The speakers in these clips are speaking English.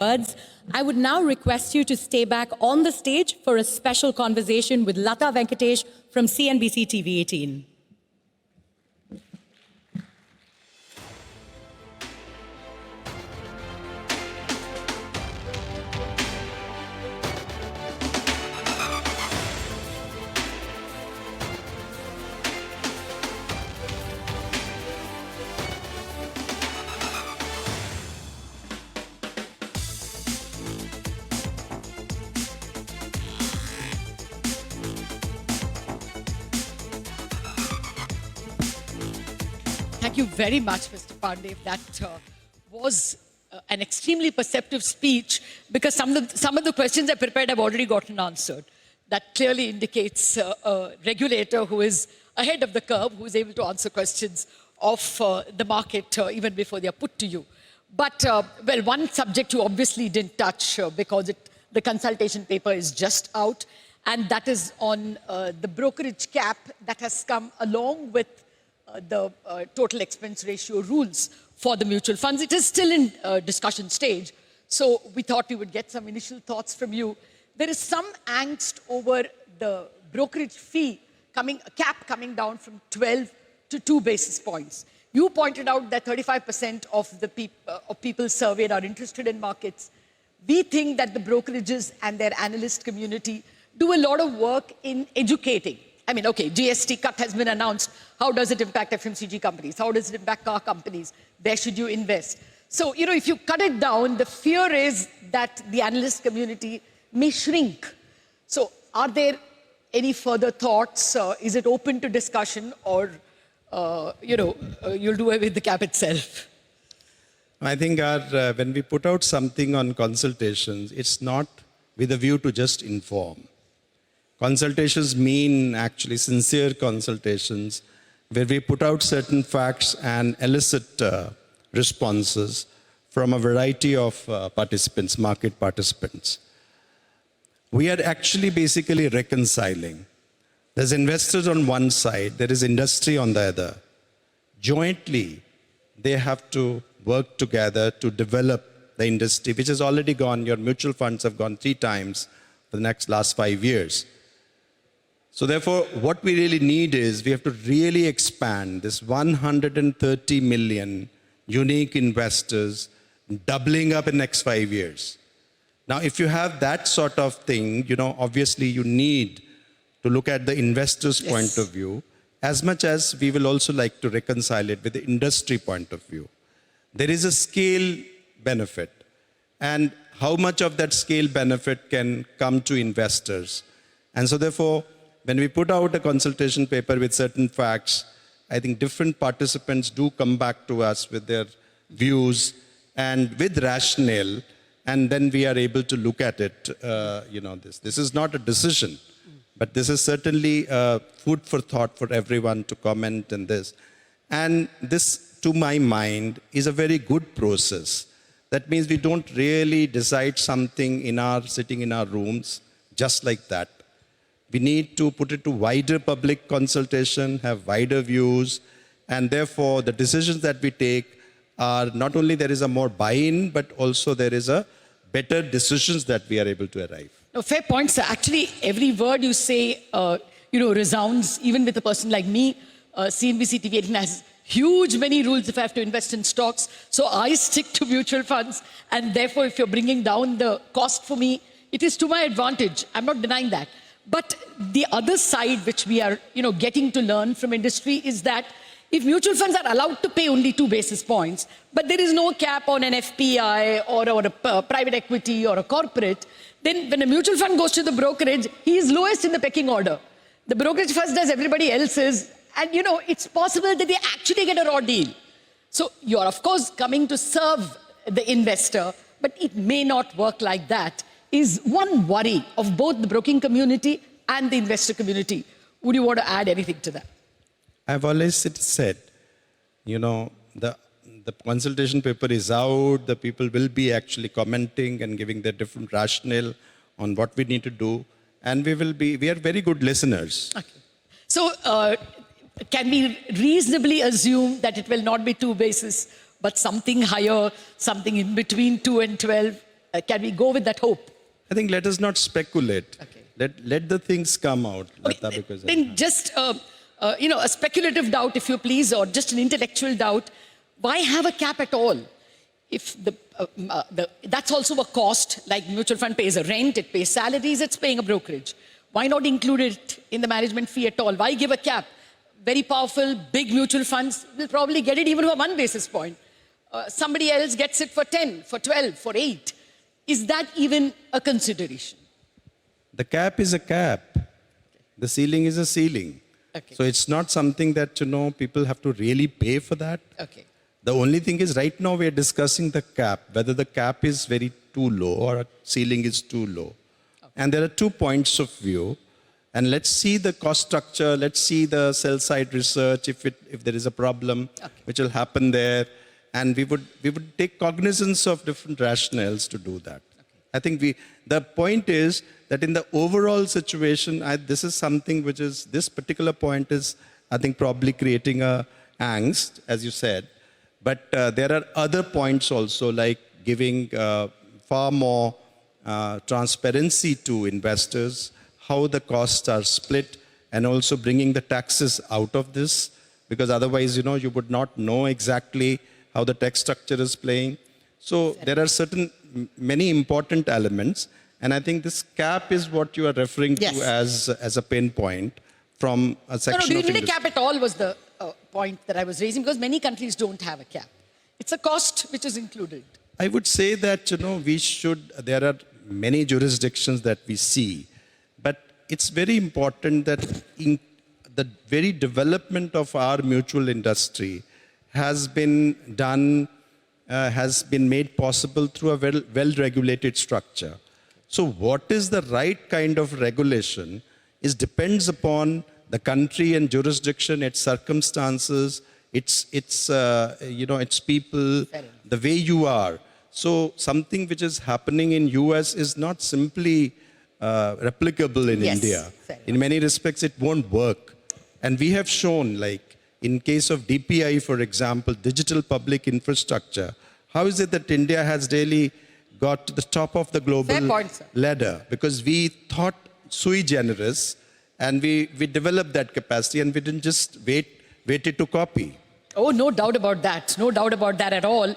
words. I would now request you to stay back on the stage for a special conversation with Lata Venkatesh from CNBC TV 18. Thank you very much, Mr. Pandey. That was an extremely perceptive speech because some of the questions I prepared have already gotten answered. That clearly indicates a regulator who is ahead of the curve, who is able to answer questions of the market even before they are put to you. But, well, one subject you obviously didn't touch because the consultation paper is just out, and that is on the brokerage cap that has come along with the total expense ratio rules for the mutual funds. It is still in discussion stage, so we thought we would get some initial thoughts from you. There is some angst over the brokerage fee cap coming down from 12 to 2 basis points. You pointed out that 35% of the people surveyed are interested in markets. We think that the brokerages and their analyst community do a lot of work in educating. I mean, okay, GST cut has been announced. How does it impact FMCG companies? How does it impact car companies? Where should you invest? So, you know, if you cut it down, the fear is that the analyst community may shrink. So, are there any further thoughts? Is it open to discussion, or, you'll do away with the cap itself? I think when we put out something on consultations, it's not with a view to just inform. Consultations mean actually sincere consultations where we put out certain facts and elicit responses from a variety of participants, market participants. We are actually basically reconciling. There's investors on one side, there is industry on the other. Jointly, they have to work together to develop the industry, which has already gone, your mutual funds have gone 3 times for the last 5 years. So therefore, what we really need is we have to really expand this 130 million unique investors, doubling up in the next 5 years. Now, if you have that sort of thing, you know, obviously you need to look at the investor's point of view, as much as we will also like to reconcile it with the industry point of view. There is a scale benefit, and how much of that scale benefit can come to investors. And so therefore, when we put out a consultation paper with certain facts, I think different participants do come back to us with their views and with rationale, and then we are able to look at it. This is not a decision, but this is certainly food for thought for everyone to comment on this. And this, to my mind, is a very good process. That means we don't really decide something sitting in our rooms just like that. We need to put it to wider public consultation, have wider views, and therefore the decisions that we take are not only there is a more buy-in, but also there is a better decisions that we are able to arrive. No, fair point, sir. Actually, every word you say, resounds, even with a person like me. CNBC TV 18 has huge many rules if I have to invest in stocks. So I stick to mutual funds, and therefore if you're bringing down the cost for me, it is to my advantage. I'm not denying that. But the other side, which we are, getting to learn from industry, is that if mutual funds are allowed to pay only 2 basis points, but there is no cap on an FPI or a private equity or a corporate, then when a mutual fund goes to the brokerage, he is lowest in the pecking order. The brokerage first does everybody else's, and it's possible that they actually get a raw deal. So you're of course coming to serve the investor, but it may not work like that, is one worry of both the broking community and the investor community. Would you want to add anything to that? I've always said, the consultation paper is out, the people will be actually commenting and giving their different rationale on what we need to do, and we are very good listeners. Okay. So can we reasonably assume that it will not be 2 basis, but something higher, something in between 2 and 12? Can we go with that hope? I think let us not speculate. Okay. Let the things come out, Lata, because Then just, a speculative doubt, if you please, or just an intellectual doubt. Why have a cap at all? If that's also a cost, like mutual fund pays a rent, it pays salaries, it's paying a brokerage. Why not include it in the management fee at all? Why give a cap? Very powerful, big mutual funds will probably get it even for 1 basis point. Somebody else gets it for 10, for 12, for 8. Is that even a consideration? the cap is a cap. The ceiling is a ceiling. Okay. So it's not something that, people have to really pay for that. Okay. The only thing is right now we are discussing the cap, whether the cap is very too low or a ceiling is too low. Okay. And there are 2 points of view. And let's see the cost structure. Let's see the sell side research if there is a problem, which will happen there. And we would take cognizance of different rationales to do that. I think the point is that in the overall situation, this is something which is, this particular point is, I think, probably creating a angst, as you said. But there are other points also, like giving far more transparency to investors, how the costs are split, and also bringing the taxes out of this, because otherwise, you would not know exactly how the tax structure is playing. So there are many important elements, and I think this cap is what you are referring to as a pain point from a section do you of need a industry. cap at all was the point that I was raising, because many countries don't have a cap. It's a cost which is included. I would say that, there are many jurisdictions that we see, but it's very important that in the very development of our mutual industry has been done, has been made possible through a well-regulated structure. So what is the right kind of regulation depends upon the country and jurisdiction, its circumstances, its people, the way you are. So something which is happening in US is not simply replicable in India. In many respects, it won't work. And we have shown, like in case of DPI, for example, digital public infrastructure, how is it that India has really got to the top of the global ladder? Because we thought sui generis, and we developed that capacity, and we didn't just waited to copy. Oh, no doubt about that. No doubt about that at all.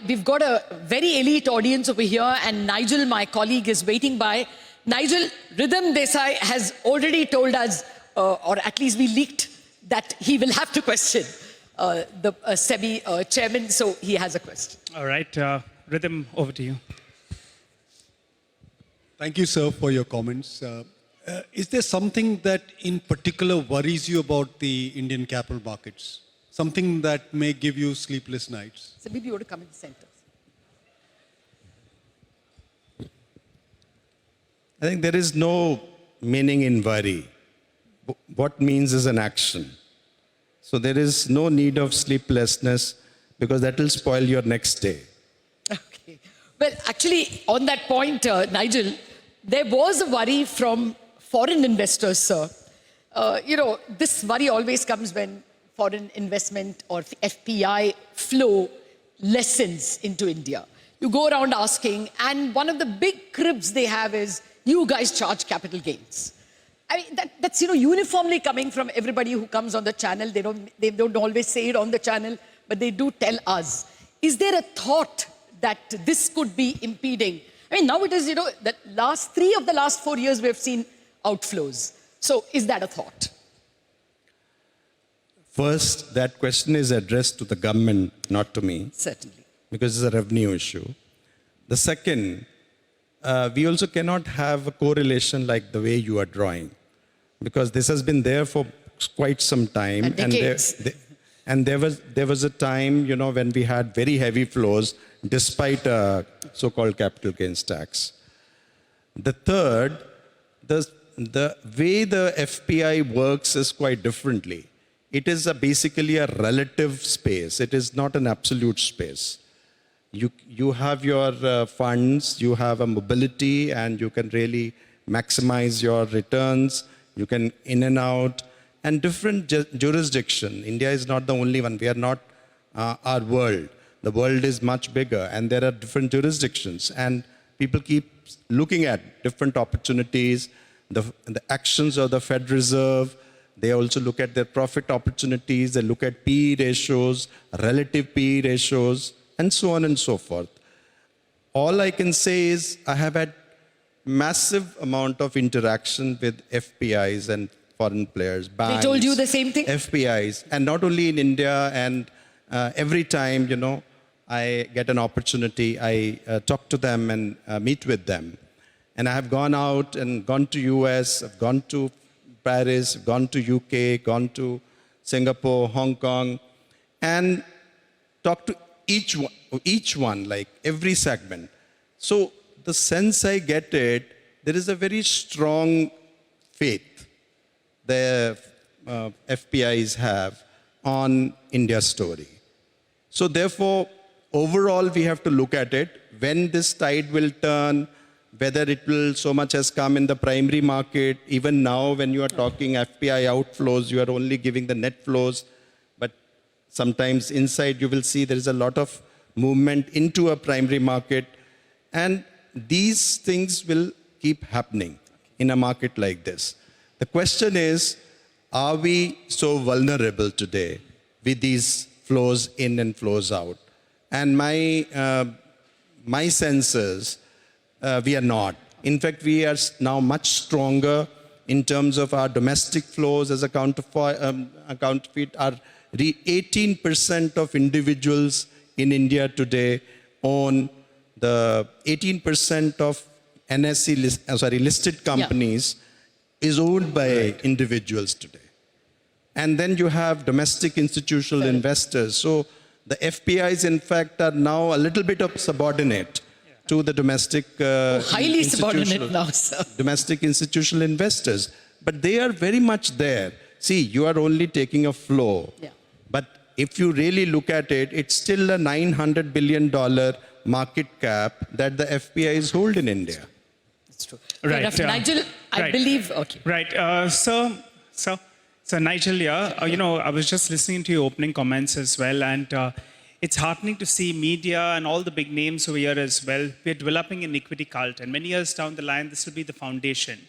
We've got a very elite audience over here, and Nigel, my colleague, is waiting by. Nigel, Rhythm Desai has already told us, or at least we leaked, that he will have to question the SEBI chairman, so he has a question. All right, Rhythm, over to you. Thank you, sir, for your comments. Is there something that in particular worries you about the Indian capital markets? Something that may give you sleepless nights? So maybe you ought to come in the center. I think there is no meaning in worry. What means is an action. So there is no need of sleeplessness, because that will spoil your next day. Okay. Well, actually, on that point, Nigel, there was a worry from foreign investors, sir. This worry always comes when foreign investment or FPI flow lessens into India. You go around asking, and one of the big cribs they have is, you guys charge capital gains. I mean, that's uniformly coming from everybody who comes on the channel. They don't always say it on the channel, but they do tell us. Is there a thought that this could be impeding? I mean, now it is, the last 3 of the last 4 years we have seen outflows. So is that a thought? First, that question is addressed to the government, not to me. Certainly. Because it's a revenue issue. The second, we also cannot have a correlation like the way you are drawing, because this has been there for quite some time. And there was a time, when we had very heavy flows despite a so-called capital gains tax. The third, the way the FPI works is quite differently. It is basically a relative space. It is not an absolute space. You have your funds, you have a mobility, and you can really maximize your returns. You can in and out, and different jurisdiction. India is not the only one. We are not our world. The world is much bigger and there are different jurisdictions and people keep looking at different opportunities, the actions of the Fed Reserve. They also look at their profit opportunities. They look at PE ratios, relative PE ratios, and so on and so forth. All I can say is I have had massive amount of interaction with FPIs and foreign players, banks. told you the same thing? FPIs, and not only in India. And every time, I get an opportunity, I talk to them and meet with them. And I have gone out and gone to US, I've gone to Paris, gone to UK, gone to Singapore, Hong Kong, and talked to each one, like every segment. So the sense I get there is a very strong faith the FPIs have on India's story. So therefore, overall, we have to look at it. When this tide will turn, whether it will so much as come in the primary market. Even now, when you are talking FPI outflows, you are only giving the net flows. But sometimes inside, you will see there is a lot of movement into a primary market. And these things will keep happening in a market like this. The question is, are we so vulnerable today with these flows in and flows out? And my sense is we are not. In fact, we are now much stronger in terms of our domestic flows as a counterfeit. 18% of individuals in India today own the 18% of NSE listed companies is owned by individuals today. And then you have domestic institutional investors. So the FPIs, in fact, are now a little bit of subordinate to the domestic highly subordinate now, sir. Domestic institutional investors. But they are very much there. See, you are only taking a flow. Yeah. But if you really look at it, it's still a $900 billion market cap that the FPIs hold in India. That's true. Right, Fair enough. Nigel, I right. believe, okay. Right. So Nigel, yeah, I was just listening to your opening comments as well, and it's heartening to see media and all the big names over here as well. We're developing an equity cult, and many years down the line, this will be the foundation.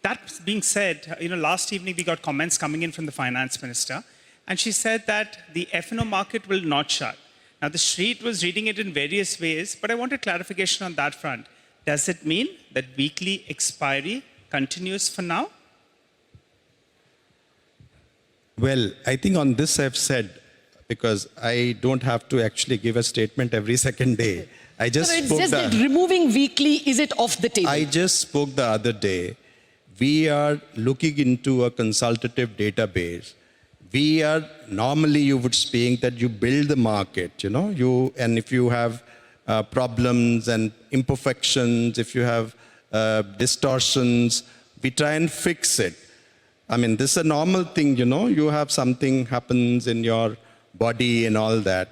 That being said, last evening we got comments coming in from the finance minister, and she said that the F&O market will not shut. Now, the street was reading it in various ways, but I wanted clarification on that front. Does it mean that weekly expiry continues for now? Well, I think on this I've said, because I don't have to actually give a statement every second day. I just So it's spoke just that removing weekly, is it off the table? I just spoke the other day. We are looking into a consultative database. We are, normally you would speak that you build the market, and if you have problems and imperfections, if you have distortions, we try and fix it. I mean, this is a normal thing, you have something happens in your body and all that.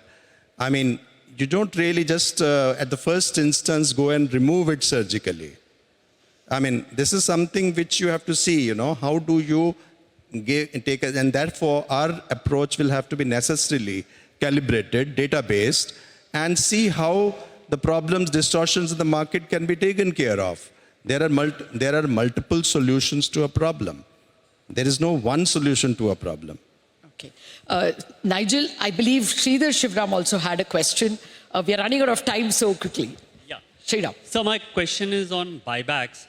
I mean, you don't really just, at the first instance, go and remove it surgically. I mean, this is something which you have to see, how do you take it, and therefore our approach will have to be necessarily calibrated, data-based, and see how the problems, distortions in the market can be taken care of. There are multiple solutions to a problem. There is no one solution to a problem. Okay. Nigel, I believe Sridhar Shivram also had a question. We are running out of time so quickly. Yeah. Sridhar. So my question is on buybacks.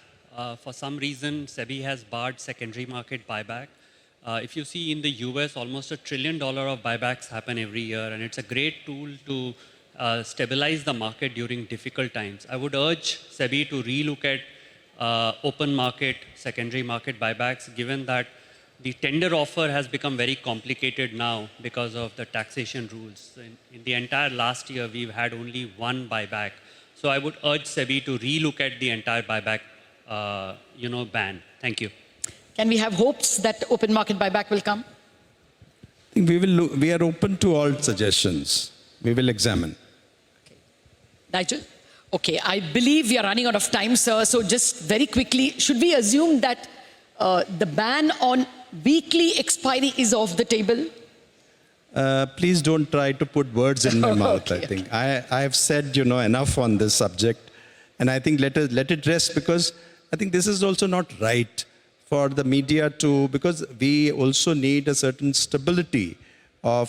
For some reason, SEBI has barred secondary market buyback. If you see in the US, almost $1 trillion of buybacks happen every year, and it's a great tool to stabilize the market during difficult times. I would urge SEBI to relook at open market, secondary market buybacks, given that the tender offer has become very complicated now because of the taxation rules. In the entire last year, we've had only one buyback. So I would urge SEBI to relook at the entire buyback ban. Thank you. Can we have hopes that open market buyback will come? I think we are open to all suggestions. We will examine. Okay. Nigel? Okay, I believe we are running out of time, sir. So just very quickly, should we assume that the ban on weekly expiry is off the table? Please don't try to put words in my mouth, I think. I have said, enough on this subject. And I think let it rest, because I think this is also not right for the media to, because we also need a certain stability of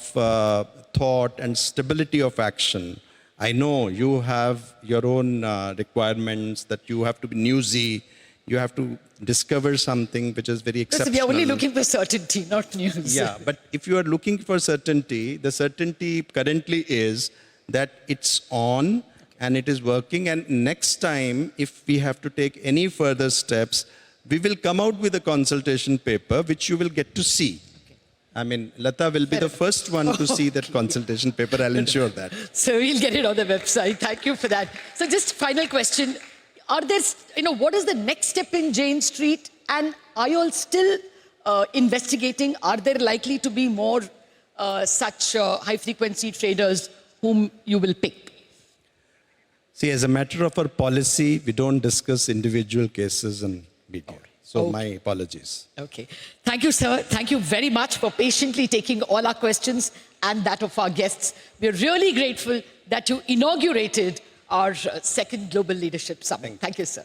thought and stability of action. I know you have your own requirements, that you have to be newsy, you have to discover something which is very exceptional. We are only looking for certainty, not news. Yeah, but if you are looking for certainty, the certainty currently is that it's on and it is working. And next time, if we have to take any further steps, we will come out with a consultation paper, which you will get to see. I mean, Lata will be the first one to see that consultation paper. I'll ensure that. So we'll get it on the website. Thank you for that. So just final question. Are there, what is the next step in Jane Street? And are you all still investigating? Are there likely to be more such high-frequency traders whom you will pick? See, as a matter of our policy, we don't discuss individual cases in media. So my apologies. Okay. Thank you, sir. Thank you very much for patiently taking all our questions and that of our guests. We're really grateful that you inaugurated our second Global Leadership Summit. Thank you, sir.